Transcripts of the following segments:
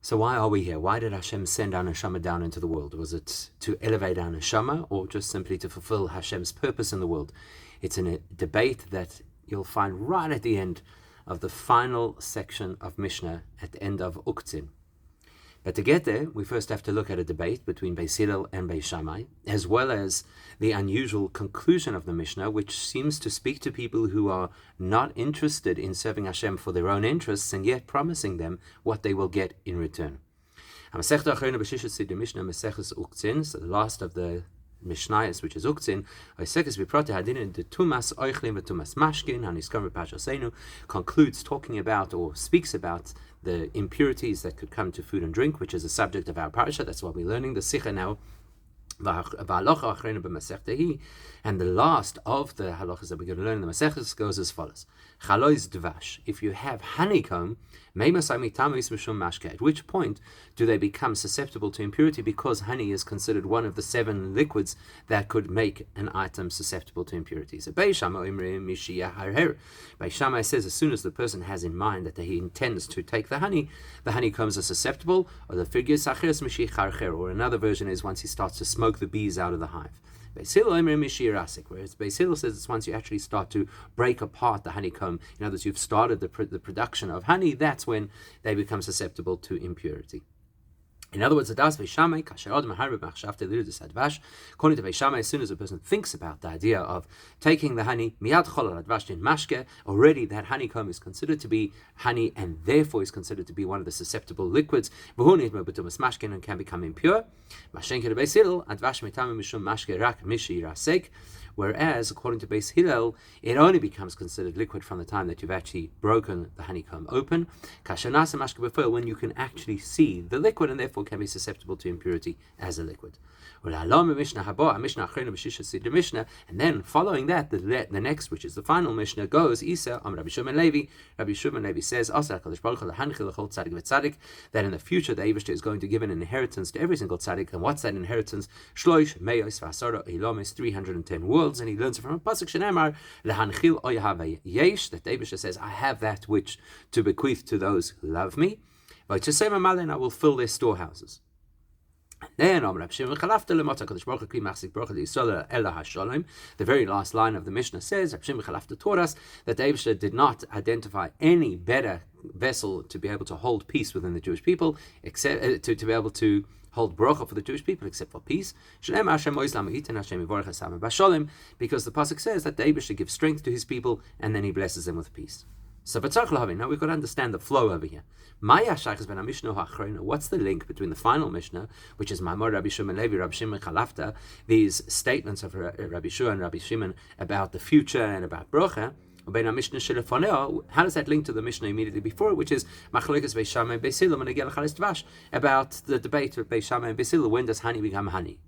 So why are we here? Why did Hashem send our neshama down into the world? Was it to elevate our neshama, or just simply to fulfill Hashem's purpose in the world? It's in a debate that you'll find right at the end of the final section of Mishnah, at the end of Uktzin. But to get there, we first have to look at a debate between Beis Hillel and Beis Shammai, as well as the unusual conclusion of the Mishnah, which seems to speak to people who are not interested in serving Hashem for their own interests, and yet promising them what they will get in return. So the last of the Mishnayos, which is Uktzin, concludes talking about, or speaks about, the impurities that could come to food and drink, which is a subject of our parasha. That's what we're learning the Sikha now. And the last of the halachas that we're going to learn in the Masechtas goes as follows: Chalois dvash. If you have honeycomb, at which point do they become susceptible to impurity, because honey is considered one of the 7 liquids that could make an item susceptible to impurity. So Beis Shammai says as soon as the person has in mind that he intends to take the honeycombs are susceptible, or the figure or another version is once he starts to smoke the bees out of the hive. Beis Hillel, whereas Beis Hillel says it's once you actually start to break apart the honeycomb, in other words, you've started the production of honey, that's when they become susceptible to impurity. In other words, according to Beis Shammai, as soon as a person thinks about the idea of taking the honey, already that honeycomb is considered to be honey, and therefore is considered to be one of the susceptible liquids, and can become impure. Whereas, according to Beis Hillel, it only becomes considered liquid from the time that you've actually broken the honeycomb open, when you can actually see the liquid, and therefore can be susceptible to impurity as a liquid. And then following that, the next, which is the final Mishnah, goes, Rabbi Shimon Levi says, that in the future the Eibishter is going to give an inheritance to every single tzaddik. And what's that inheritance? 310 worlds. And he learns it from a pasuk shenemar, lehanchil oyahave yesh, that the Eibishter says, I have that which to bequeath to those who love me. And I will fill their storehouses. Then, the very last line of the Mishnah says, taught us that the Eibishter did not identify any better vessel to be able to hold peace within the Jewish people, except to be able to hold bracha for the Jewish people, except for peace. Because the pasuk says that the Eibishter gives strength to his people, and then he blesses them with peace. So, now we've got to understand the flow over here. What's the link between the final Mishnah, which is Ma'amor Rabbi Shimon Levi, Rabbi Shimon Chalafta, these statements of Rabbi Shua and Rabbi Shimon about the future and about bracha? How does that link to the Mishnah immediately before it, which is Machlokes Beis Shammai and Beis Hillel about the debate with Beis Shammai and Beis Hillel, when does honey become honey?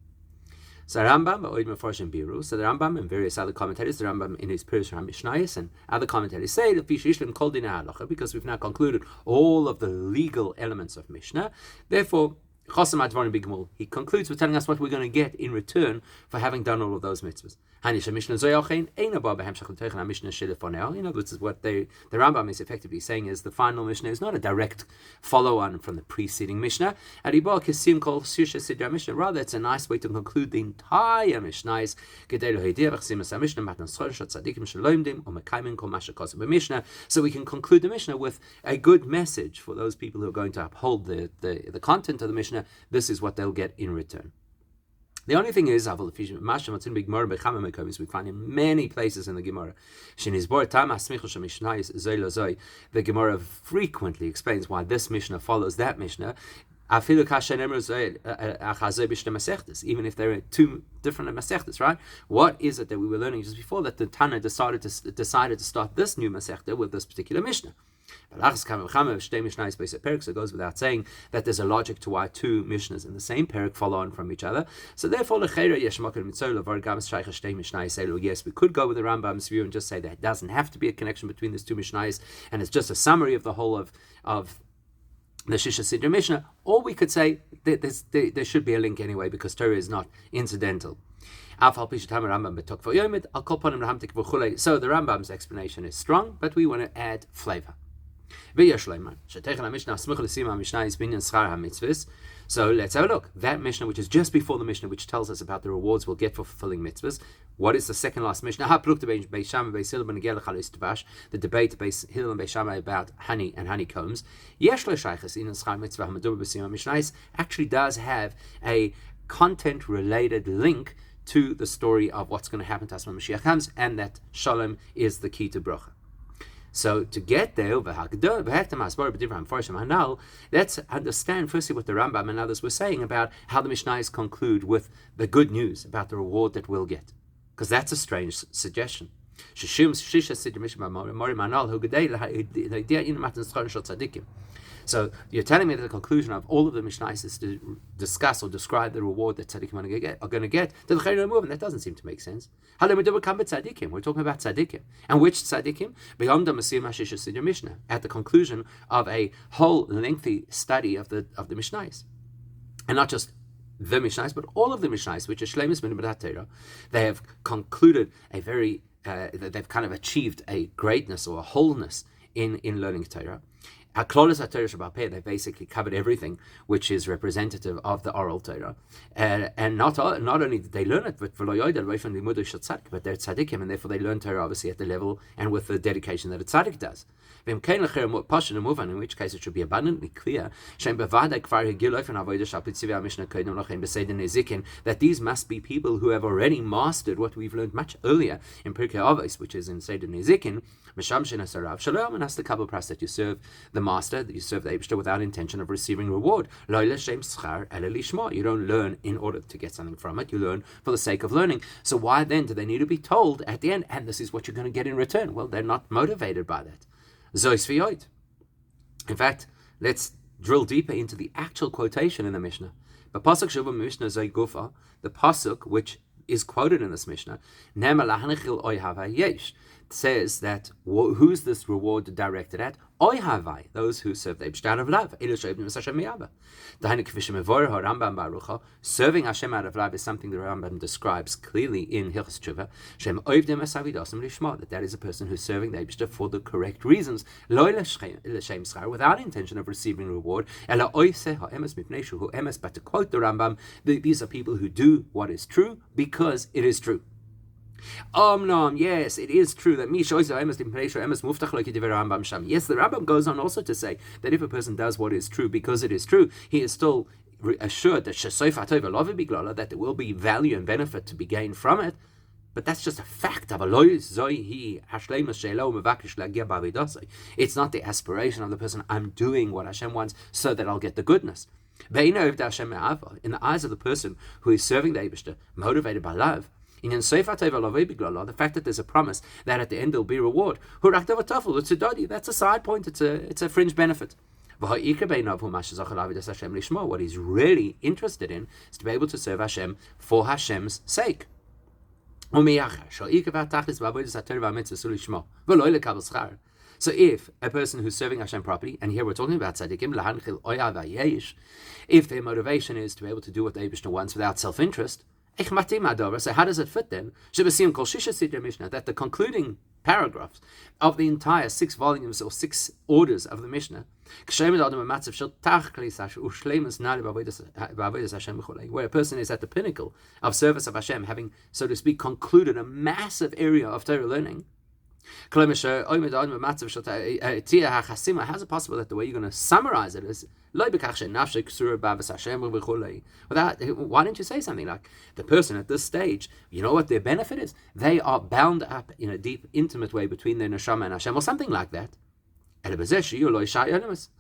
So the Rambam and various other commentators, the Rambam in his Pirush Mishnayos and other commentators say that because we've now concluded all of the legal elements of Mishnah, therefore he concludes with telling us what we're going to get in return for having done all of those mitzvahs. In other words, what the Rambam is effectively saying is the final Mishnah is not a direct follow-on from the preceding Mishnah. Rather, it's a nice way to conclude the entire Mishnah. So we can conclude the Mishnah with a good message for those people who are going to uphold the content of the Mishnah. This is what they'll get in return. The only thing is, we find in many places in the Gemara, the Gemara frequently explains why this Mishnah follows that Mishnah, even if there are 2 different Masechtas, right? What is it that we were learning just before, that the Tana decided to start this new Masechta with this particular Mishnah? So it goes without saying that there's a logic to why 2 Mishnahs in the same parak follow on from each other. So therefore, yes, we could go with the Rambam's view and just say that it doesn't have to be a connection between these 2 Mishnahs, and it's just a summary of the whole of the Shisha Sidra Mishnah. Or we could say that there should be a link anyway, because Torah is not incidental. So the Rambam's explanation is strong, but we want to add flavor. So let's have a look. That Mishnah, which is just before the Mishnah, which tells us about the rewards we'll get for fulfilling mitzvahs. What is the second last Mishnah? The debate Beis Hillel and Beis Shammai about honey and honeycombs. Actually does have a content-related link to the story of what's going to happen to us when Mashiach comes, and that Shalom is the key to bracha. So to get there, let's understand firstly what the Rambam and others were saying about how the Mishnayos conclude with the good news about the reward that we'll get, because that's a strange suggestion. So you're telling me that the conclusion of all of the Mishnayos is to discuss or describe the reward that tzaddikim are going to get. And that doesn't seem to make sense. We're talking about tzaddikim. And which tzaddikim? At the conclusion of a whole lengthy study of the Mishnayos. And not just the Mishnayos, but all of the Mishnayos, which are Shleimus B'Nimdat Torah. They have concluded they've kind of achieved a greatness or a wholeness in learning Torah. They basically covered everything which is representative of the oral Torah, and not only did they learn it, but they're tzaddikim, and therefore they learn Torah obviously at the level and with the dedication that a tzaddik does. In which case it should be abundantly clear that these must be people who have already mastered what we've learned much earlier in Pirkei Avos, which is in Seder Nezikin, and that's the kabbalah pras that you serve the master, that you serve the Eibishter without intention of receiving reward. You don't learn in order to get something from it, you learn for the sake of learning. So why then do they need to be told at the end, and this is what you're going to get in return? Well, they're not motivated by that. In fact, let's drill deeper into the actual quotation in the Mishnah. The pasuk which is quoted in this Mishnah says that who's this reward directed at? Oy havai, those who serve the Eibishter out of love. Serving Hashem out of love is something the Rambam describes clearly in Hilchos Tshuva. That is a person who's serving the Eibishter for the correct reasons, without intention of receiving reward. But to quote the Rambam, these are people who do what is true because it is true. Yes, it is true that yes, the Rambam goes on also to say that if a person does what is true because it is true, he is still assured that there will be value and benefit to be gained from it. But that's just a fact. It's not the aspiration of the person, I'm doing what Hashem wants so that I'll get the goodness. In the eyes of the person who is serving the Eibishter, motivated by love, the fact that there's a promise that at the end there'll be reward, that's a side point, it's a fringe benefit. What he's really interested in is to be able to serve Hashem for Hashem's sake. So if a person who's serving Hashem properly, and here we're talking about tzaddikim, if their motivation is to be able to do what the Eibishter wants without self-interest, so how does it fit then? That the concluding paragraphs of the entire 6 volumes or 6 orders of the Mishnah, where a person is at the pinnacle of service of Hashem, having, so to speak, concluded a massive area of Torah learning. How is it possible that the way you're going to summarize it is why don't you say something like, the person at this stage, you know what their benefit is? They are bound up in a deep, intimate way between their neshama and Hashem, or something like that.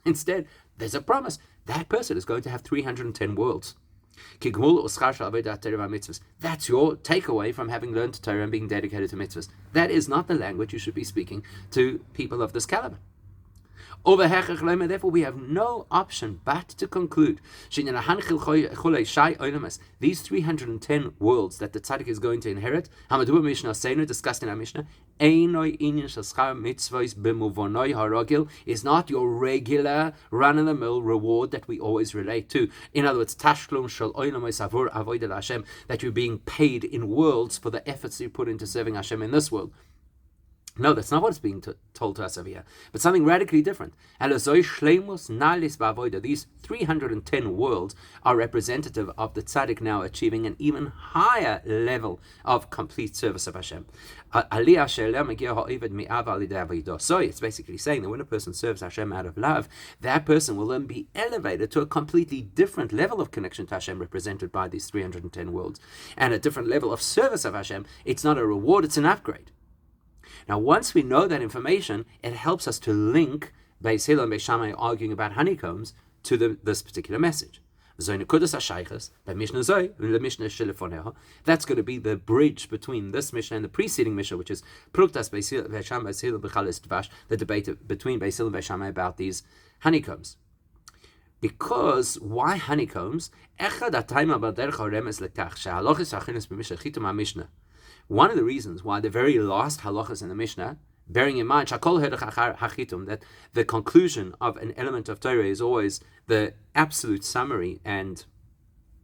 Instead, there's a promise. That person is going to have 310 worlds. That's your takeaway from having learned Torah and being dedicated to mitzvahs. That is not the language you should be speaking to people of this caliber. Therefore, we have no option but to conclude these 310 worlds that the tzaddik is going to inherit, discussed in our Mishnah, is not your regular run-of-the-mill reward that we always relate to. In other words, that you're being paid in worlds for the efforts you put into serving Hashem in this world. No, that's not what is being told to us over here, but something radically different. These 310 worlds are representative of the tzaddik now achieving an even higher level of complete service of Hashem. So it's basically saying that when a person serves Hashem out of love, that person will then be elevated to a completely different level of connection to Hashem represented by these 310 worlds, and a different level of service of Hashem. It's not a reward, it's an upgrade. Now, once we know that information, it helps us to link Beis Hillel and Beis Shammai arguing about honeycombs to this particular message. That's going to be the bridge between this Mishnah and the preceding Mishnah, which is the debate between Beis Hillel and Beis Shammai about these honeycombs. Because why honeycombs? One of the reasons why the very last halachas in the Mishnah, bearing in mind that the conclusion of an element of Torah is always the absolute summary and,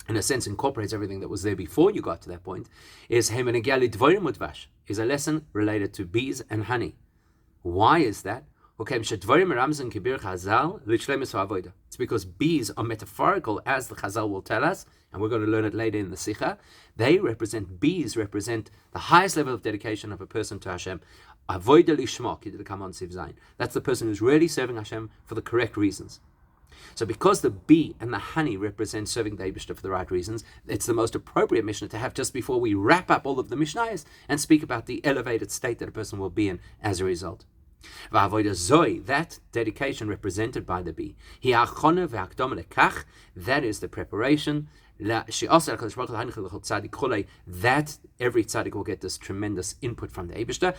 in a sense, incorporates everything that was there before you got to that point, is a lesson related to bees and honey. Why is that? It's because bees are metaphorical, as the Chazal will tell us, and we're going to learn it later in the Sikha. Bees represent the highest level of dedication of a person to Hashem. That's the person who's really serving Hashem for the correct reasons. So because the bee and the honey represent serving the Eibishter for the right reasons, it's the most appropriate Mishnah to have just before we wrap up all of the Mishnayos and speak about the elevated state that a person will be in as a result. That dedication represented by the bee, that is the preparation, that every tzaddik will get this tremendous input from the Eibishter,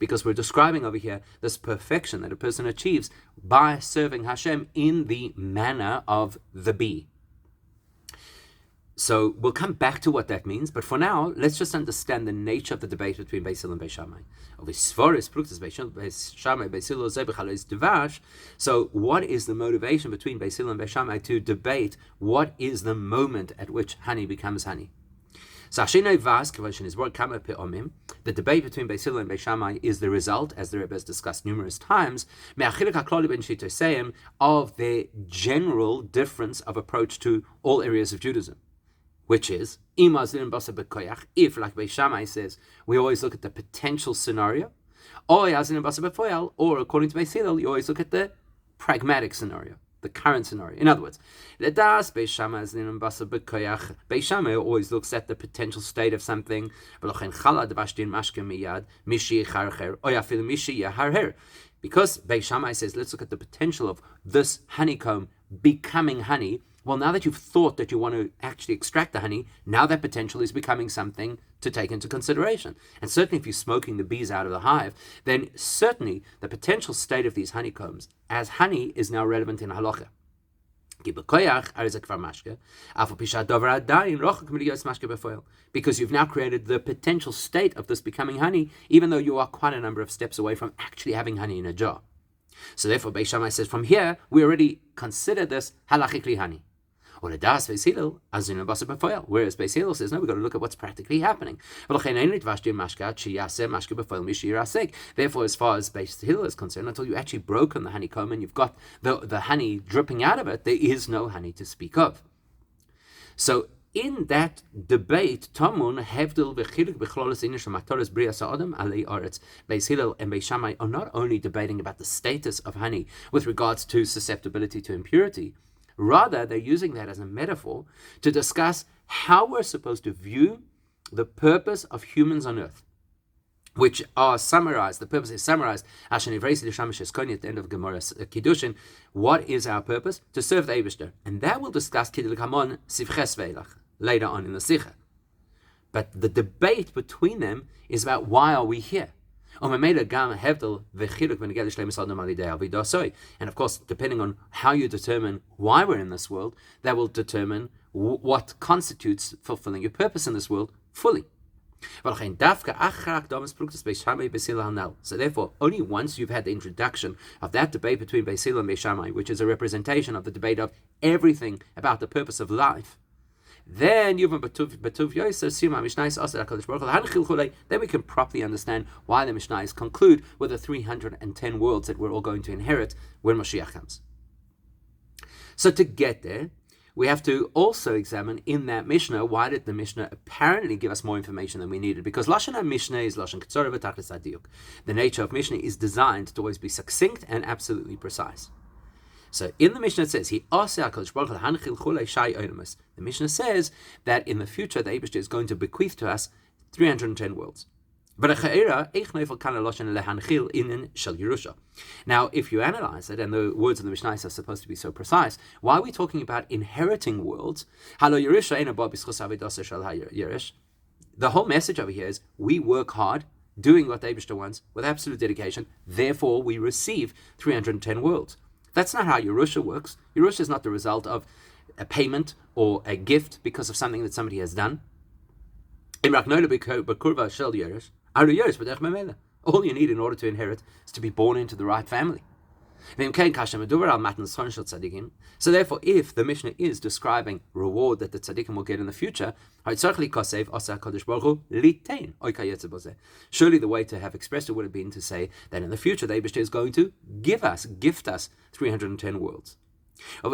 because we're describing over here this perfection that a person achieves by serving Hashem in the manner of the bee. So we'll come back to what that means, but for now, let's just understand the nature of the debate between Beis Hillel and Beis Shammai. So what is the motivation between Beis Hillel and Beis Shammai to debate what is the moment at which honey becomes honey? The debate between Beis Hillel and Beis Shammai is the result, as the Rabbi has discussed numerous times, of the general difference of approach to all areas of Judaism. Which is, if, like Beis Shammai says, we always look at the potential scenario, or according to Beis Hillel, you always look at the pragmatic scenario, the current scenario. In other words, Beis Shammai always looks at the potential state of something, because Beis Shammai says, let's look at the potential of this honeycomb becoming honey. Well, now that you've thought that you want to actually extract the honey, now that potential is becoming something to take into consideration. And certainly if you're smoking the bees out of the hive, then certainly the potential state of these honeycombs as honey is now relevant in halacha. Because you've now created the potential state of this becoming honey, even though you are quite a number of steps away from actually having honey in a jar. So therefore, Beis Shammai says, from here, we already consider this halachically honey. Whereas Beis Hillel says, no, we've got to look at what's practically happening. Therefore, as far as Beis Hillel is concerned, until you actually broken the honeycomb and you've got the honey dripping out of it, there is no honey to speak of. So in that debate, Beis Hillel and Beis Shammai are not only debating about the status of honey with regards to susceptibility to impurity, rather they're using that as a metaphor to discuss how we're supposed to view the purpose of humans on earth, which are summarized. The purpose is summarized at the end of Gemara's Kiddushin. What is our purpose? To serve the Eibishter, and that we'll discuss later on in the Sikha. But the debate between them is about why are we here? And of course, depending on how you determine why we're in this world, that will determine what constitutes fulfilling your purpose in this world fully. So therefore, only once you've had the introduction of that debate between Beis Hillel and Beis Shammai, which is a representation of the debate of everything about the purpose of life, Then then we can properly understand why the Mishnayos conclude with the 310 worlds that we're all going to inherit when Mashiach comes. So to get there, we have to also examine in that Mishnah, why did the Mishnah apparently give us more information than we needed? Because Lashon HaMishnah is Lashon Ketzorah v'Tachlis HaDiyuk. The nature of Mishnah is designed to always be succinct and absolutely precise. So in the Mishnah it says, the Mishnah says that in the future the Eibishter is going to bequeath to us 310 worlds. Now, if you analyze it, and the words of the Mishnah are supposed to be so precise, why are we talking about inheriting worlds? The whole message over here is we work hard, doing what the Eibishter wants, with absolute dedication, therefore we receive 310 worlds. That's not how Yerusha works. Yerusha is not the result of a payment or a gift because of something that somebody has done. All you need in order to inherit is to be born into the right family. So therefore, if the Mishnah is describing reward that the tzaddikim will get in the future, surely the way to have expressed it would have been to say that in the future the Eibishter is going to gift us 310 worlds. And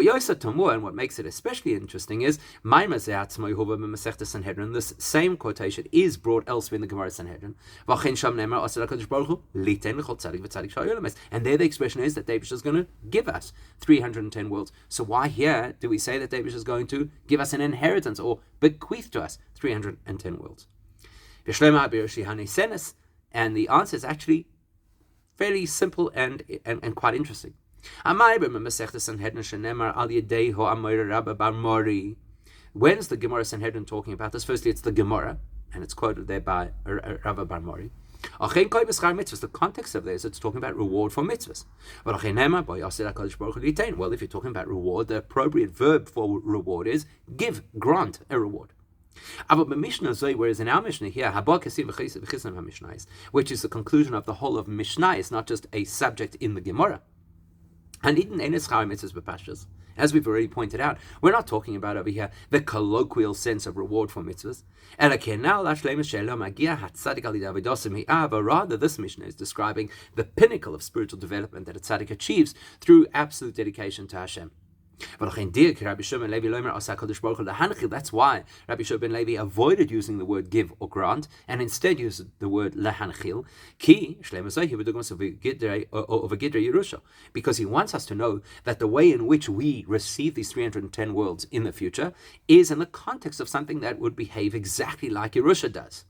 what makes it especially interesting is this same quotation is brought elsewhere in the Gemara Sanhedrin. And there the expression is that David is going to give us 310 worlds. So why here do we say that David is going to give us an inheritance or bequeath to us 310 worlds? And the answer is actually fairly simple and quite interesting. When's the Gemara Sanhedrin talking about this? Firstly, it's the Gemara, and it's quoted there by Rabbi Bar Mori. The context of this, it's talking about reward for mitzvahs. Well, if you're talking about reward, the appropriate verb for reward is give, grant a reward. Whereas in our Mishnah here, which is the conclusion of the whole of Mishnah, it's not just a subject in the Gemara. And even mitzvahs, as we've already pointed out, we're not talking about over here the colloquial sense of reward for mitzvahs. But rather, this Mishnah is describing the pinnacle of spiritual development that a tzaddik achieves through absolute dedication to Hashem. That's why Rabbi Shua ben Levi avoided using the word give or grant and instead used the word lehanchil, because he wants us to know that the way in which we receive these 310 worlds in the future is in the context of something that would behave exactly like Yerusha does.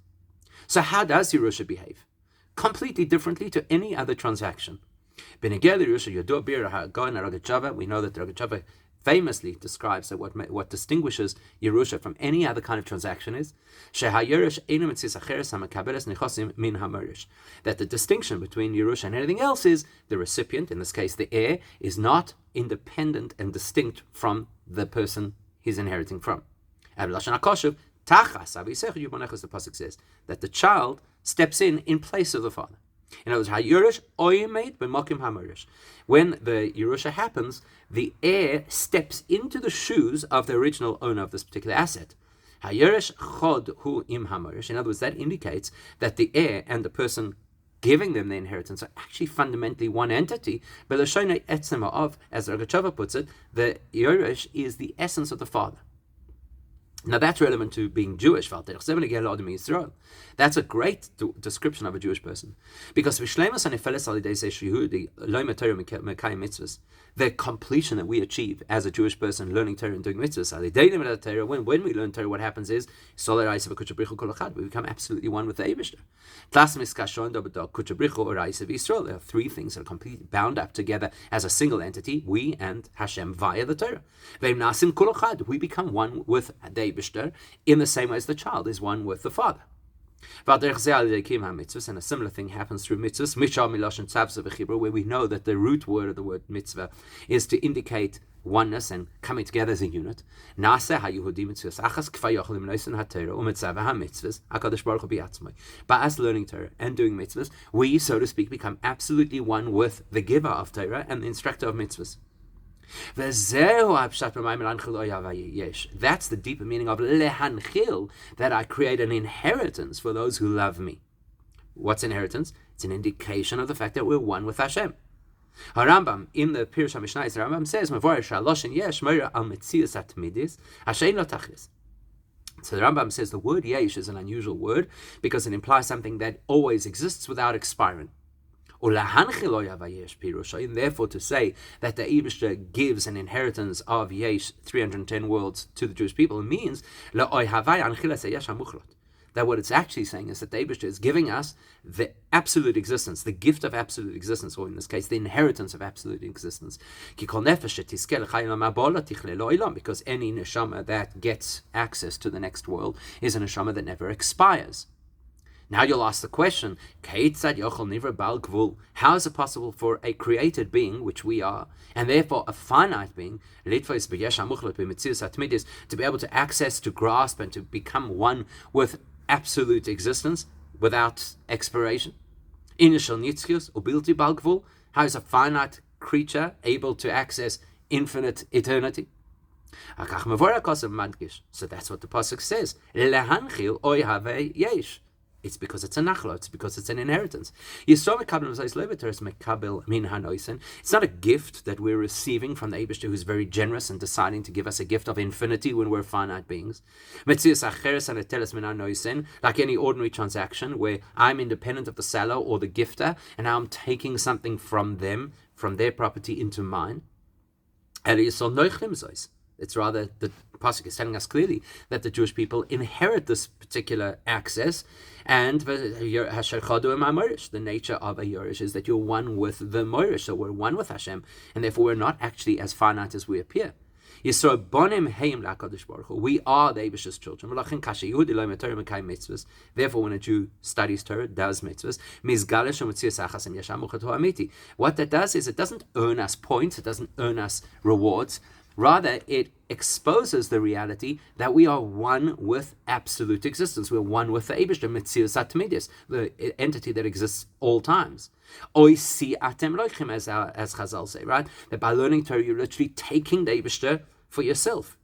So how does Yerusha behave? Completely differently to any other transaction. We know that the Rogatchover famously describes that what distinguishes Yerusha from any other kind of transaction is that the distinction between Yerusha and anything else is the recipient, in this case the heir, is not independent and distinct from the person he's inheriting from. The pasuk says that the child steps in place of the father. In other words, when the Yerusha happens, the heir steps into the shoes of the original owner of this particular asset. In other words, that indicates that the heir and the person giving them the inheritance are actually fundamentally one entity. But as the Rogatchover puts it, the Yerush is the essence of the father. Now that's relevant to being Jewish. That's a great description of a Jewish person. Because the completion that we achieve as a Jewish person learning Torah and doing mitzvahs, when we learn Torah, what happens is we become absolutely one with the Eibishter. There are three things that are completely bound up together as a single entity, we and Hashem via the Torah. We become one with the Eibishter in the same way as the child is one with the father. And a similar thing happens through mitzvahs, where we know that the root word of the word mitzvah is to indicate oneness and coming together as a unit. By us learning Torah and doing mitzvahs, we, so to speak, become absolutely one with the giver of Torah and the instructor of mitzvahs. That's the deeper meaning of lehanchil, that I create an inheritance for those who love me. What's inheritance? It's an indication of the fact that we're one with Hashem. Rambam in the Pirush HaMishnah, the Rambam says, so the Rambam says the word yesh is an unusual word because it implies something that always exists without expiring. And therefore, to say that the Eibishter gives an inheritance of yesh, 310 worlds, to the Jewish people, means that what it's actually saying is that the Eibishter is giving us the absolute existence, the gift of absolute existence, or in this case, the inheritance of absolute existence. Because any neshama that gets access to the next world is a neshama that never expires. Now you'll ask the question, how is it possible for a created being, which we are, and therefore a finite being, to be able to access, to grasp, and to become one with absolute existence without expiration? How is a finite creature able to access infinite eternity? So that's what the pasuk says. It's because it's a nachla, it's because it's an inheritance. It's not a gift that we're receiving from the Eibishter, who's very generous and deciding to give us a gift of infinity when we're finite beings. Like any ordinary transaction where I'm independent of the seller or the gifter, and now I'm taking something from them, from their property, into mine. It's rather, the pasuk is telling us clearly that the Jewish people inherit this particular access, and the nature of a Yorish is that you're one with the Moirish, so we're one with Hashem, and therefore we're not actually as finite as we appear. We are the Eibishter's children. Therefore, when a Jew studies Torah, does mitzvos, what that does is it doesn't earn us points, it doesn't earn us rewards. Rather, it exposes the reality that we are one with absolute existence. We're one with the Eibishter, Metzius Atmidis, the entity that exists all times. Oisi atem loichim, as Chazal say, right? That by learning Torah, you're literally taking the Eibishter for yourself.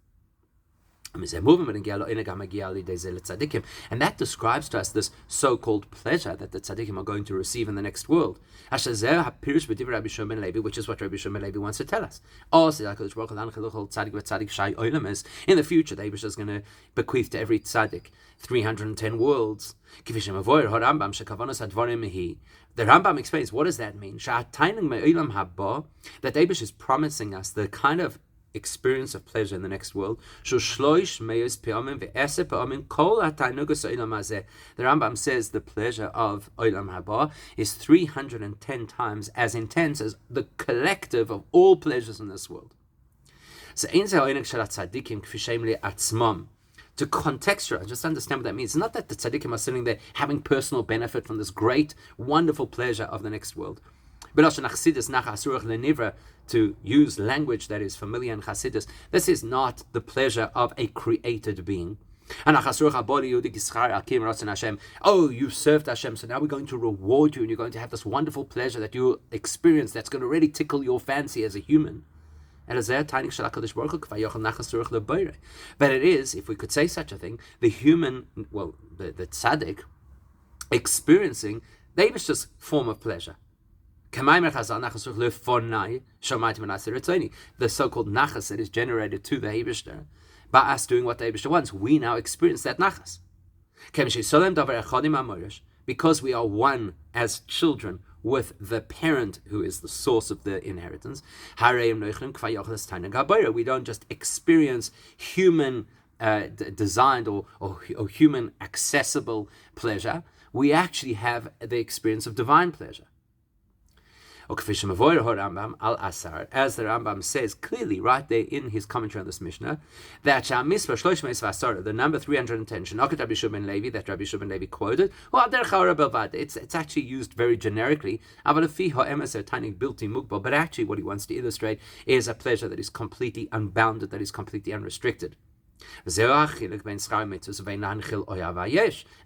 And that describes to us this so-called pleasure that the tzaddikim are going to receive in the next world, which is what Rabbi Shimon Levi wants to tell us. In the future, the Eibishter is going to bequeath to every tzaddik 310 worlds. The Rambam explains, what does that mean? That the Eibishter is promising us the kind of experience of pleasure in the next world. The Rambam says the pleasure of Olam Haba is 310 times as intense as the collective of all pleasures in this world. To contextualize, just understand what that means. It's not that the tzaddikim are sitting there having personal benefit from this great, wonderful pleasure of the next world. To use language that is familiar in Chassidus, this is not the pleasure of a created being. Oh, you served Hashem, so now we're going to reward you, and you're going to have this wonderful pleasure that you experience that's going to really tickle your fancy as a human. But it is, if we could say such a thing, the human, the tzaddik, experiencing the Eibishter's form of pleasure. The so-called nachas that is generated to the Eibishter by us doing what the Eibishter wants, we now experience that nachas. Because we are one as children with the parent who is the source of the inheritance, we don't just experience human designed or human accessible pleasure, we actually have the experience of divine pleasure. As the Rambam says clearly right there in his commentary on this Mishnah, that the number 310, that Rabbi Shimon Levi quoted, it's actually used very generically, but actually what he wants to illustrate is a pleasure that is completely unbounded, that is completely unrestricted. And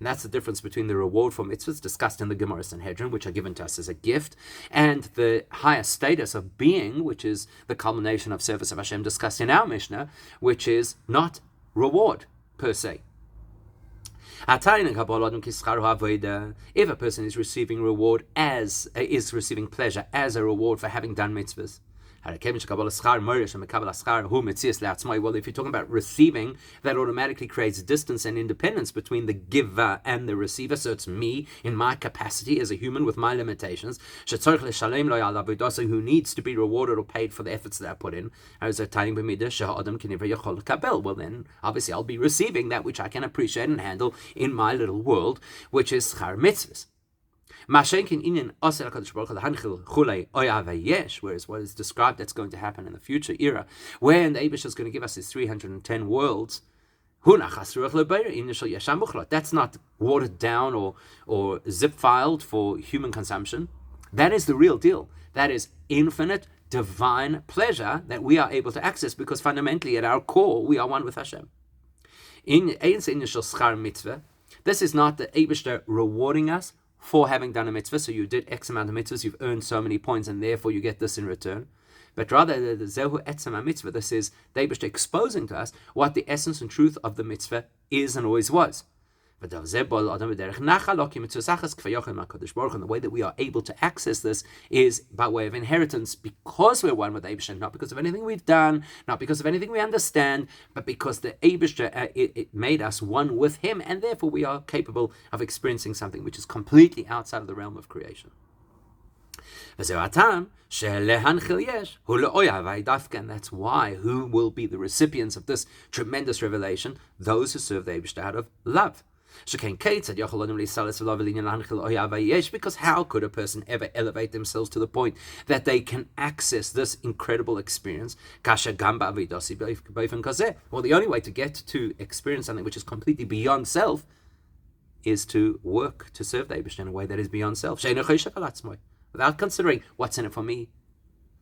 that's the difference between the reward for mitzvahs discussed in the Gemara Sanhedrin, which are given to us as a gift, and the higher status of being, which is the culmination of service of Hashem discussed in our Mishnah, which is not reward per se. If a person is receiving pleasure as a reward for having done mitzvahs, well, if you're talking about receiving, that automatically creates distance and independence between the giver and the receiver. So it's me in my capacity as a human with my limitations, who needs to be rewarded or paid for the efforts that I put in. Well, then obviously I'll be receiving that which I can appreciate and handle in my little world, which is schar mitzvahs. Whereas what is described that's going to happen in the future era, when the Eibush is going to give us his 310 worlds, that's not watered down or zip filed for human consumption. That is the real deal. That is infinite divine pleasure that we are able to access, because fundamentally at our core we are one with Hashem. This is not the Eibush rewarding us for having done a mitzvah. So you did X amount of mitzvahs, you've earned so many points, and therefore you get this in return. But rather, the Zehu Etzem HaMitzvah, this is the Eibush exposing to us what the essence and truth of the mitzvah is and always was. And the way that we are able to access this is by way of inheritance, because we're one with Eibush, not because of anything we've done, not because of anything we understand, but because the Eibush it made us one with Him, and therefore we are capable of experiencing something which is completely outside of the realm of creation. And that's why who will be the recipients of this tremendous revelation? Those who serve the Eibush out of love. Because how could a person ever elevate themselves to the point that they can access this incredible experience? Well, the only way to get to experience something which is completely beyond self is to work to serve the Eibush in a way that is beyond self, without considering what's in it for me.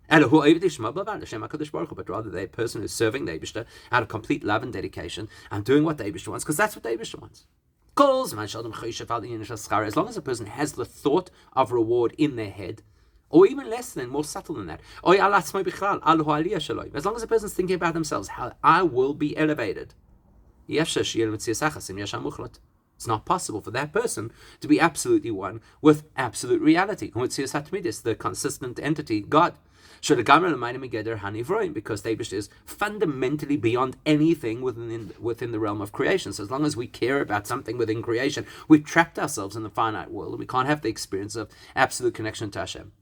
But rather the person who's serving the Eibush out of complete love and dedication and doing what the Eibush wants, because that's what the Eibush wants. As long as a person has the thought of reward in their head, or even less than, more subtle than that, as long as a person's thinking about themselves, how I will be elevated, it's not possible for that person to be absolutely one with absolute reality, the consistent entity, God. Because the Eibush is fundamentally beyond anything within the realm of creation. So as long as we care about something within creation, we've trapped ourselves in the finite world, and we can't have the experience of absolute connection to Hashem.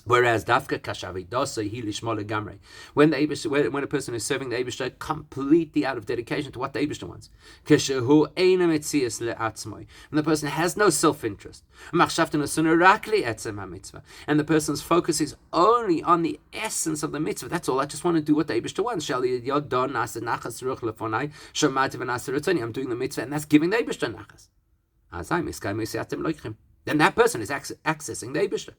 Whereas dafka kashavidasa hi lishma legamrei, when a person is serving the Eibush completely out of dedication to what the Eibush wants, keshehu eina metzias leatzmoi, and the person has no self-interest, machshavta nasuna rak le'etzem hamitzvah, and the person's focus is only on the essence of the mitzvah. That's all. I just want to do what the Eibush wants. Shali yodon nasa nachas ruch lefonai shomati v'nasa retzoni. I'm doing the mitzvah, and that's giving the Eibush nachas. Azay miskay mesiatem loichim. Then that person is accessing the Eibush.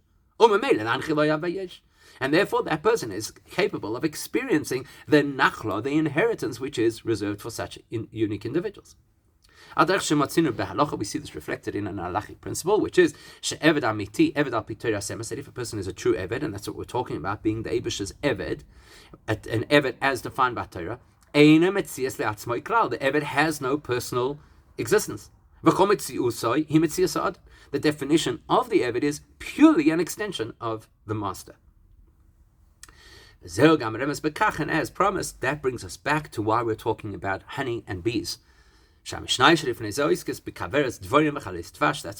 And therefore that person is capable of experiencing the nachla, the inheritance which is reserved for such unique individuals. We see this reflected in an halachic principle, which is that if a person is a true eved, and that's what we're talking about, being the Eibush's eved, an eved as defined by Torah, the eved has no personal existence. The definition of the Eved is purely an extension of the master. And as promised, that brings us back to why we're talking about honey and bees. That's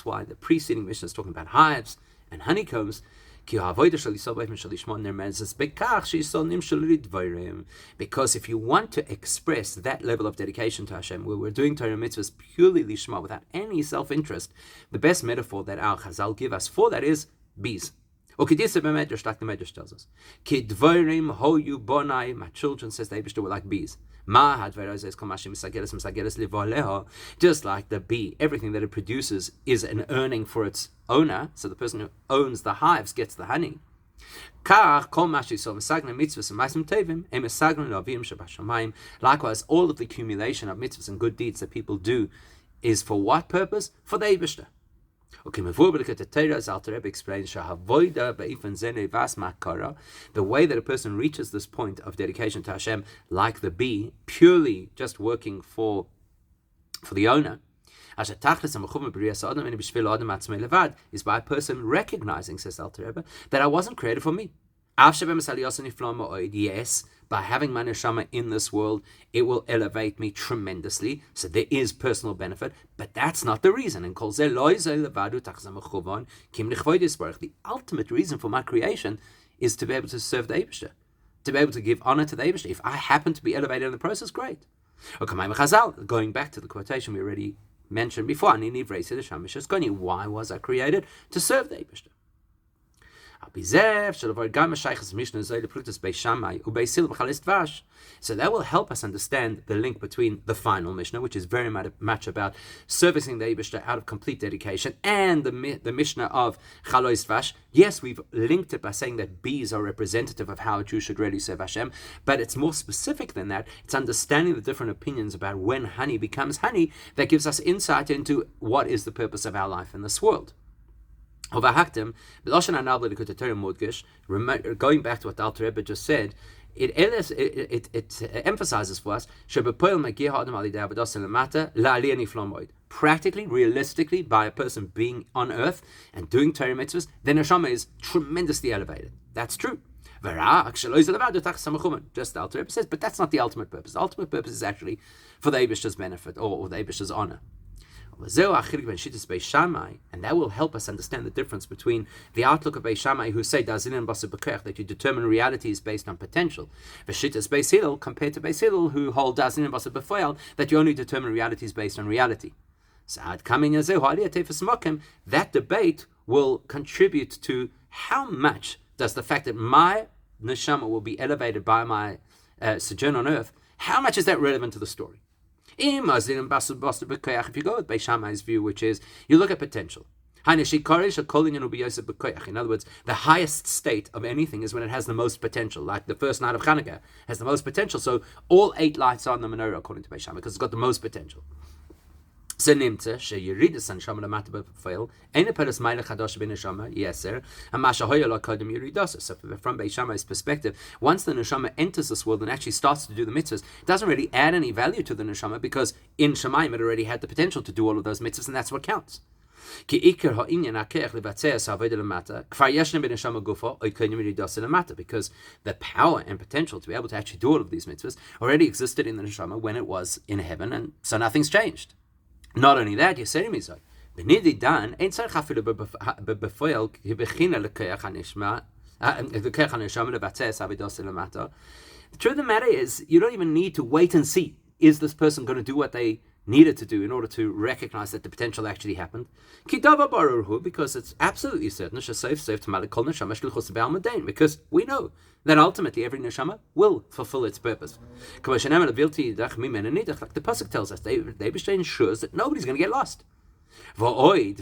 why the preceding mission is talking about hives and honeycombs. Because if you want to express that level of dedication to Hashem, where we're doing Torah mitzvahs purely lishma, without any self-interest, the best metaphor that our Chazal give us for that is bees. Like the Medrash tells us, my children, says the Eibush, were like bees. Just like the bee, everything that it produces is an earning for its owner. So the person who owns the hives gets the honey. Likewise, all of the accumulation of mitzvahs and good deeds that people do is for what purpose? For the Eibishter. Okay, the Torah explains the way that a person reaches this point of dedication to Hashem, like the bee, purely just working for the owner, is by a person recognizing, says the Torah, that I wasn't created for me. Yes, by having my neshama in this world, it will elevate me tremendously. So there is personal benefit, but that's not the reason. And the ultimate reason for my creation is to be able to serve the Eibishter, to be able to give honor to the Eibishter. If I happen to be elevated in the process, great. Going back to the quotation we already mentioned before, why was I created? To serve the Eibishter. So that will help us understand the link between the final Mishnah, which is very much about servicing the Eibishter out of complete dedication, and the Mishnah of Chalois Dvash. Yes, we've linked it by saying that bees are representative of how a Jew should really serve Hashem, but it's more specific than that. It's understanding the different opinions about when honey becomes honey that gives us insight into what is the purpose of our life in this world. Going back to what the Alter Rebbe just said, it emphasizes for us practically, realistically, by a person being on earth and doing Torah mitzvahs, then neshama is tremendously elevated. That's true. Just the Alter Rebbe says, but that's not the ultimate purpose. The ultimate purpose is actually for the Eibishter's benefit or the Eibishter's honor. And that will help us understand the difference between the outlook of Beis Shammai, who say that you determine realities based on potential, Beis Hillel, compared to Beis Hillel, who hold that you only determine realities based on reality. That debate will contribute to how much does the fact that my neshama will be elevated by my sojourn on earth, how much is that relevant to the story? If you go with Beis Shammai's view, which is you look at potential. In other words, the highest state of anything is when it has the most potential, like the first night of Hanukkah has the most potential. So all 8 lights are on the menorah according to Beis Shammai because it's got the most potential. So from Beis Shammai's perspective, once the neshama enters this world and actually starts to do the mitzvahs, it doesn't really add any value to the neshama because in Shemayim it already had the potential to do all of those mitzvahs, and that's what counts. Because the power and potential to be able to actually do all of these mitzvahs already existed in the neshama when it was in heaven, and so nothing's changed. Not only that, the truth of the matter is, you don't even need to wait and see, is this person going to do what they needed to do in order to recognize that the potential actually happened? Because it's absolutely certain, because we know that ultimately every neshama will fulfill its purpose. Like the pasuk tells us, the Eibishter ensures that nobody's going to get lost. And especially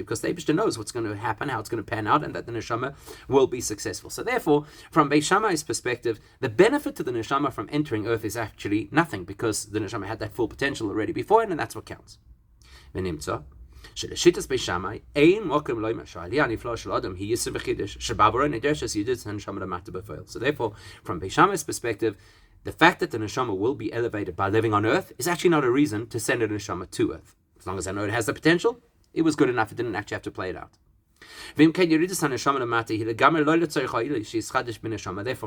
because the Eibishter knows what's going to happen, how it's going to pan out, and that the neshama will be successful. So therefore, from Beis Shammai's perspective, the benefit to the neshama from entering earth is actually nothing, because the neshama had that full potential already beforehand, and that's what counts. So from Beis Shammai's perspective, the fact that the neshama will be elevated by living on earth is actually not a reason to send a neshama to earth. As long as I know it has the potential, it was good enough. It didn't actually have to play it out. Therefore,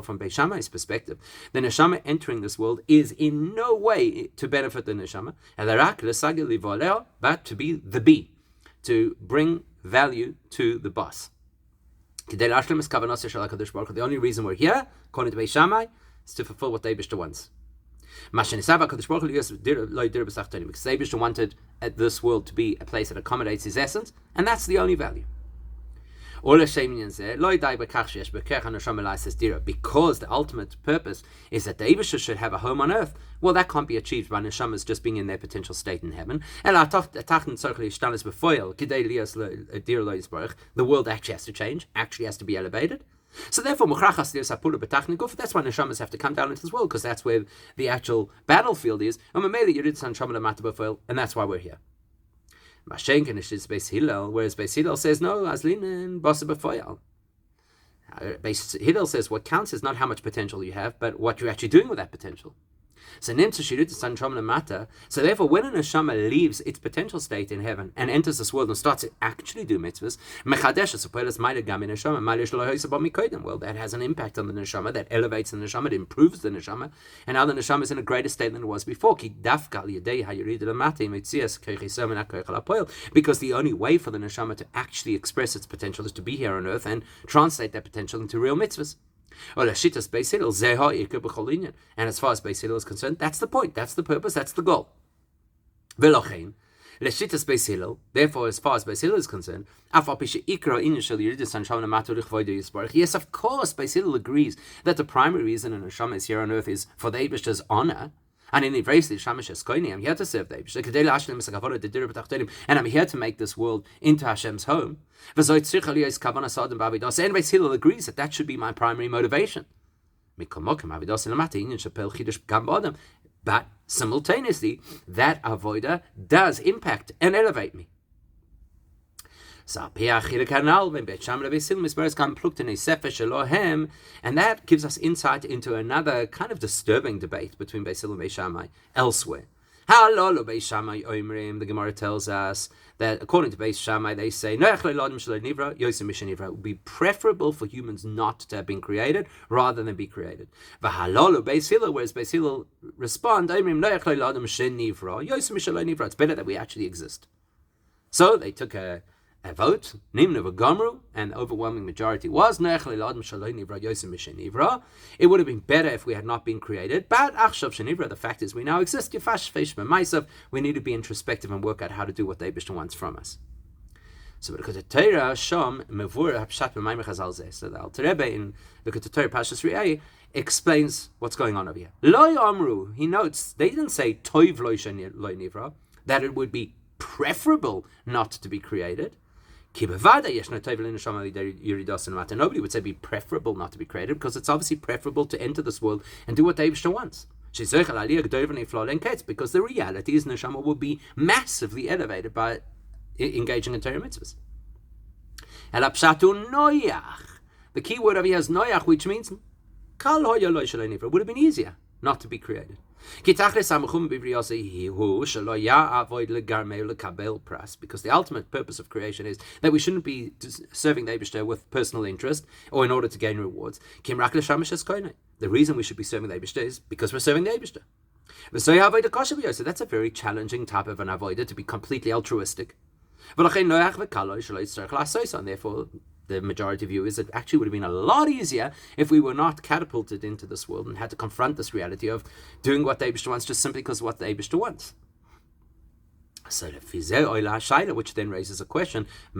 from Beis Shammai's perspective, the neshama entering this world is in no way to benefit the neshama, but to be the bee, to bring value to the boss. The only reason we're here, according to Beis Shammai, is to fulfill what the Eibishter wants. Because the Eibishter wanted this world to be a place that accommodates his essence, and that's the only value. Because the ultimate purpose is that the Eibusha should have a home on earth. Well, that can't be achieved by neshamas just being in their potential state in heaven. The world actually has to change, actually has to be elevated. So therefore, that's why neshamas have to come down into this world, because that's where the actual battlefield is. And that's why we're here. Whereas Beis Hillel says, no, Aslinen Basa B'Foyal. Beis Hillel says what counts is not how much potential you have, but what you're actually doing with that potential. So therefore, when a neshama leaves its potential state in heaven and enters this world and starts to actually do mitzvahs, well, that has an impact on the neshama, that elevates the neshama, it improves the neshama, and now the neshama is in a greater state than it was before. Because the only way for the neshama to actually express its potential is to be here on earth and translate that potential into real mitzvahs. And as far as Beis Hillel is concerned, that's the point, that's the purpose, that's the goal. Therefore, as far as Beis Hillel is concerned, yes, of course, Beis Hillel agrees that the primary reason a neshama is here on earth is for the Eibishter's honor. And in the I'm here to serve the Eibishter, and I'm here to make this world into Hashem's home. And Beis Hillel agrees that should be my primary motivation. But simultaneously, that avodah does impact and elevate me. And that gives us insight into another kind of disturbing debate between Beis Hillel and Beis Shammai elsewhere. The Gemara tells us that according to Beis Shammai, they say it would be preferable for humans not to have been created rather than be created. Whereas Beis Hillel respond, it's better that we actually exist. So they took a vote, Nimna v'Gamru, and the overwhelming majority was it would have been better if we had not been created, but the fact is we now exist. We need to be introspective and work out how to do what the Eibishter wants from us. So the Torah Shom Mevur Hapshat B'Maimar Chazal Zeh. So the Alter Rebbe in the Torah Pashas Re'eh explains what's going on over here. Lo Amru, he notes they didn't say Toiv Lo Nivra, that it would be preferable not to be created. Nobody would say be preferable not to be created, because it's obviously preferable to enter this world and do what the Eibishter wants. Because the reality is neshama will be massively elevated by engaging in Torah mitzvahs. The key word over here is noyach, which means it would have been easier not to be created. Because the ultimate purpose of creation is that we shouldn't be serving the Eibishter with personal interest or in order to gain rewards. The reason we should be serving the Eibishter is because we're serving the Eibishter. So that's a very challenging type of an avodah, to be completely altruistic. And therefore, the majority view is it actually would have been a lot easier if we were not catapulted into this world and had to confront this reality of doing what the Eibishter wants just simply because of what the Eibishter wants. So which then raises a question. So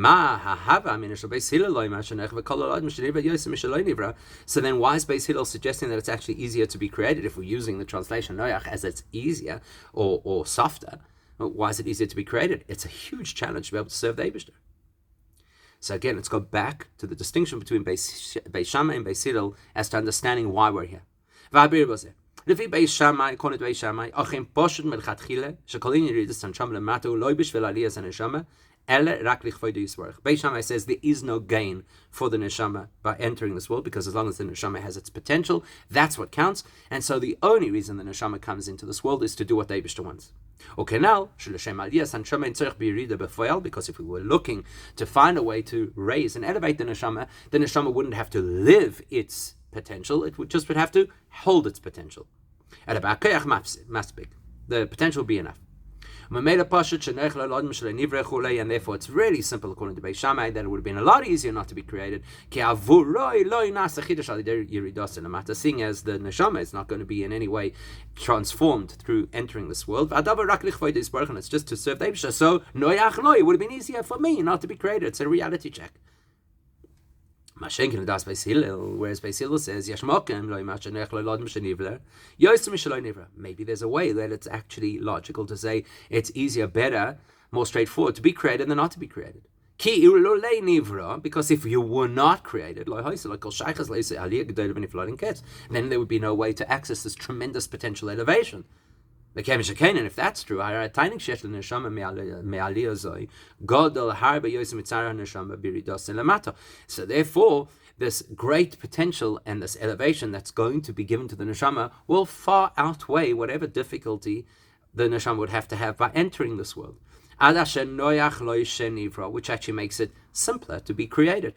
then why is Beis Hillel suggesting that it's actually easier to be created if we're using the translation Noach as it's easier or softer? Why is it easier to be created? It's a huge challenge to be able to serve the Eibishter. So again, let's go back to the distinction between Beis Shammai and Beis Hillel as to understanding why we're here. According to Beis Shammai, Beis Shammai says there is no gain for the neshama by entering this world, because as long as the neshama has its potential, that's what counts. And so the only reason the neshama comes into this world is to do what the Eibishter wants. Because if we were looking to find a way to raise and elevate the neshama wouldn't have to live its potential, it would have to hold its potential. The potential would be enough. And therefore it's really simple according to Beis Shammai that it would have been a lot easier not to be created, seeing as the neshama is not going to be in any way transformed through entering this world, and it's just to serve the Eibishter. So it would have been easier for me not to be created. It's a reality check. Mashenkin das Beis Hillel, whereas Beis Hillel says Yashmokim lo Mashenech lo Lodem Shenivler, Yosem Mishaloi Nivra. Maybe there's a way that it's actually logical to say it's easier, better, more straightforward to be created than not to be created. Ki Irulole Nivra, because if you were not created, then there would be no way to access this tremendous potential elevation. And if that's true, so therefore, this great potential and this elevation that's going to be given to the neshama will far outweigh whatever difficulty the neshama would have to have by entering this world. Which actually makes it simpler to be created.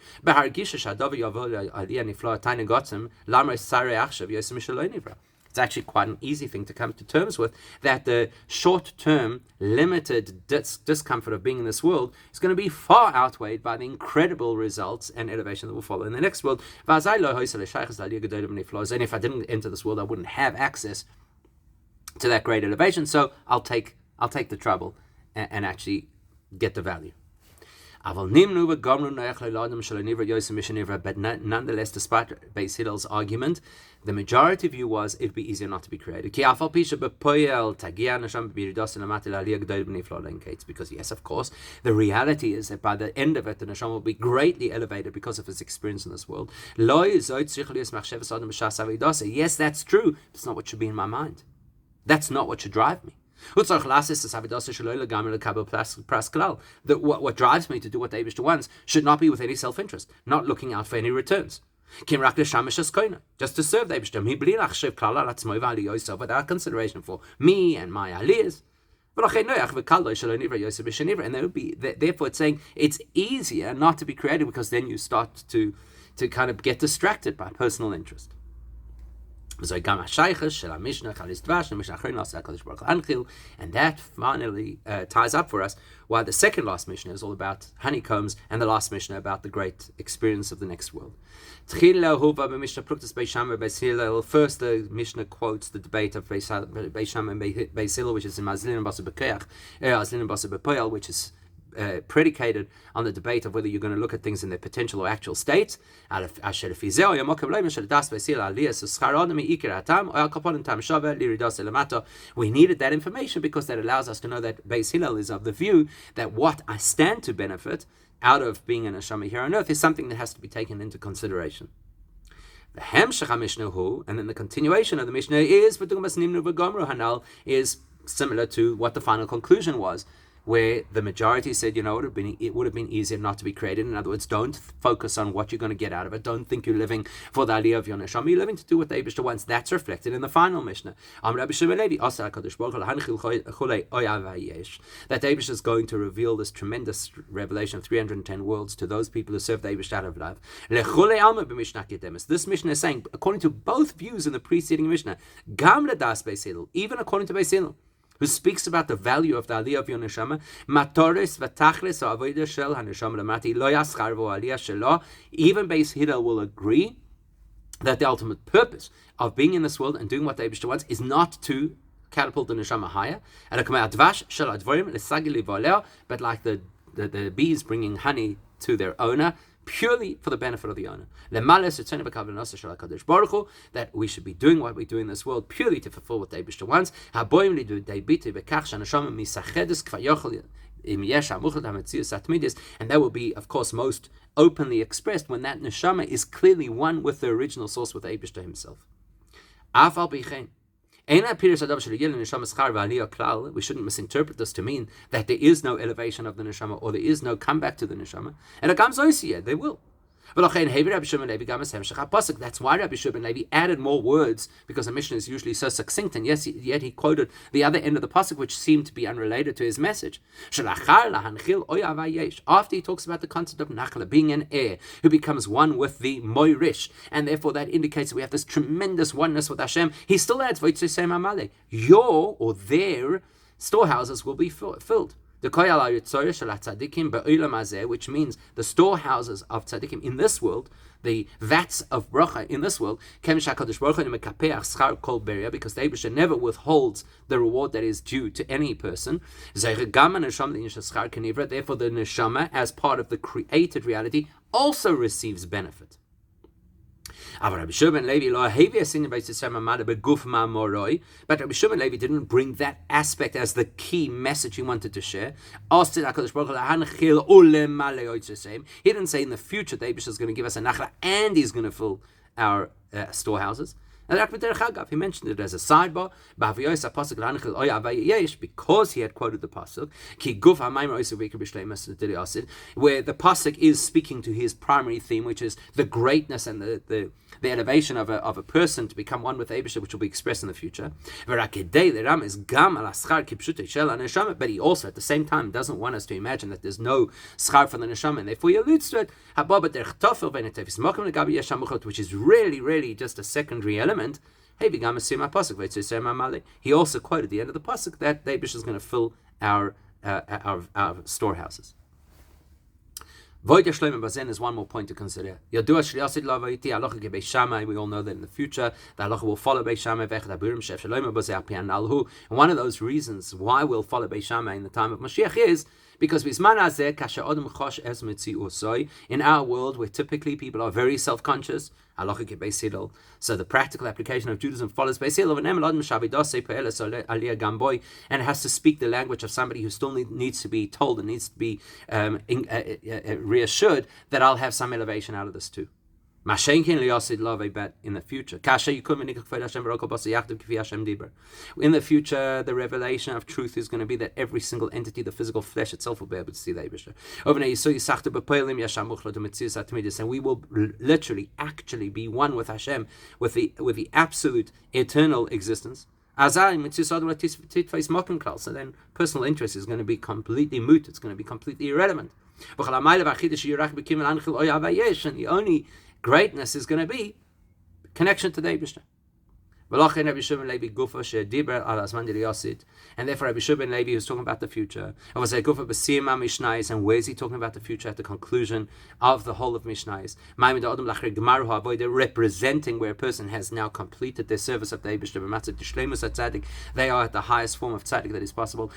It's actually quite an easy thing to come to terms with, that the short-term, limited discomfort of being in this world is going to be far outweighed by the incredible results and elevation that will follow in the next world. And if I didn't enter this world, I wouldn't have access to that great elevation. So I'll take the trouble and actually get the value. But nonetheless, despite Beis Hillel's argument, the majority view was it'd be easier not to be created. Because yes, of course, the reality is that by the end of it, the neshama will be greatly elevated because of his experience in this world. Yes, that's true. It's not what should be in my mind. That's not what should drive me. What drives me to do what the Eibishter wants should not be with any self-interest, not looking out for any returns. Just to serve the Eibishter, without consideration for me and my aliyahs. And that would be, therefore it's saying it's easier not to be created, because then you start to kind of get distracted by personal interest. And that finally ties up for us why the second last Mishnah is all about honeycombs, and the last Mishnah about the great experience of the next world. First, the Mishnah quotes the debate of Beis Shammai and Beis Hillel, which is in Mazlin Basa Bepoel, which is predicated on the debate of whether you're going to look at things in their potential or actual state. We needed that information because that allows us to know that Beis Hillel is of the view that what I stand to benefit out of being an neshama here on earth is something that has to be taken into consideration. And then the continuation of the Mishnah is similar to what the final conclusion was, where the majority said, it would have been easier not to be created. In other words, don't focus on what you're going to get out of it. Don't think you're living for the aliyah of your neshama. You're living to do what the Eibishter wants. That's reflected in the final Mishnah. That the Eibishter is going to reveal this tremendous revelation of 310 worlds to those people who serve the Eibishter out of love. This Mishnah is saying, according to both views in the preceding Mishnah, even according to Beis Hillel, who speaks about the value of the aliyah of your neshama, even Beis Hillel will agree that the ultimate purpose of being in this world and doing what the Eibishter wants is not to catapult the neshama higher, but like the bees bringing honey to their owner, purely for the benefit of the owner. That we should be doing what we do in this world purely to fulfill what the Eibishter wants. And that will be, of course, most openly expressed when that neshama is clearly one with the original source, with the Eibishter himself. We shouldn't misinterpret this to mean that there is no elevation of the neshama or there is no comeback to the neshama. And there will. That's why Rabbi Shimon Levi added more words, because the Mishnah is usually so succinct, and yet he quoted the other end of the pasuk, which seemed to be unrelated to his message. After he talks about the concept of nachla, being an heir who becomes one with the moirish, and therefore that indicates that we have this tremendous oneness with Hashem, he still adds, your or their storehouses will be filled. Which means the storehouses of tzaddikim in this world, the vats of bracha in this world, because the Eibishter never withholds the reward that is due to any person. Therefore, the neshama, as part of the created reality, also receives benefit. But Rabbi Shimon Levi didn't bring that aspect as the key message he wanted to share. He didn't say in the future the Eibush is going to give us a nachla and he's going to fill our storehouses. He mentioned it as a sidebar because he had quoted the pasuk, where the pasuk is speaking to his primary theme, which is the greatness and the elevation of a person to become one with Eibusha, which will be expressed in the future. But he also at the same time doesn't want us to imagine that there's no schar for the neshama, and therefore he alludes to it, which is really just a secondary element. He also quoted the end of the pasuk that the Eibush is going to fill our storehouses. Void Shlomo Bazen is one more point to consider. We all know that in the future the halacha will follow Beis Shammai. And one of those reasons why we'll follow Beis Shammai in the time of Mashiach is because in our world where typically people are very self-conscious, so the practical application of Judaism follows Beis Hillel, and it has to speak the language of somebody who still needs to be told and needs to be reassured that I'll have some elevation out of this too. But in the future, in the future, the revelation of truth is going to be that every single entity, the physical flesh itself, will be able to see the Eibusha. And we will literally, actually be one with Hashem, with the absolute eternal existence. So then personal interest is going to be completely moot. It's going to be completely irrelevant. And the only greatness is going to be connection to the Eibusha. And therefore Rabbi Shimon Levi was talking about the future. And where is he talking about the future? At the conclusion of the whole of Mishnayos. They're representing where a person has now completed their service of the Eibusha. They are at the highest form of tzaddik that is possible.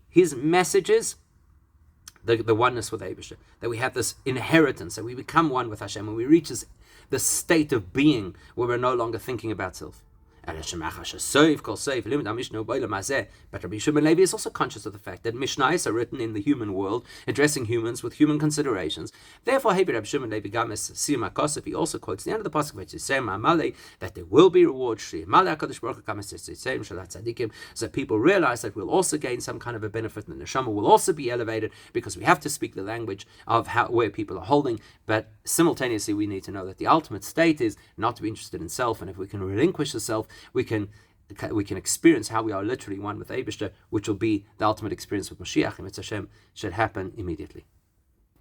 His messages, the oneness with Eibusha, that we have this inheritance, that we become one with Hashem, and we reach the state of being where we're no longer thinking about self. But Rabbi Shimon Levi is also conscious of the fact that Mishnayos are written in the human world, addressing humans with human considerations. Therefore, Rabbi Shimon Levi he also quotes the end of the pasuk that there will be rewards, so people realize that we'll also gain some kind of a benefit, and the neshama will also be elevated because we have to speak the language of where people are holding. But simultaneously, we need to know that the ultimate state is not to be interested in self, and if we can relinquish the self, we can experience how we are literally one with Eibusha, which will be the ultimate experience with Mashiach, and Mitzvah Hashem should happen immediately.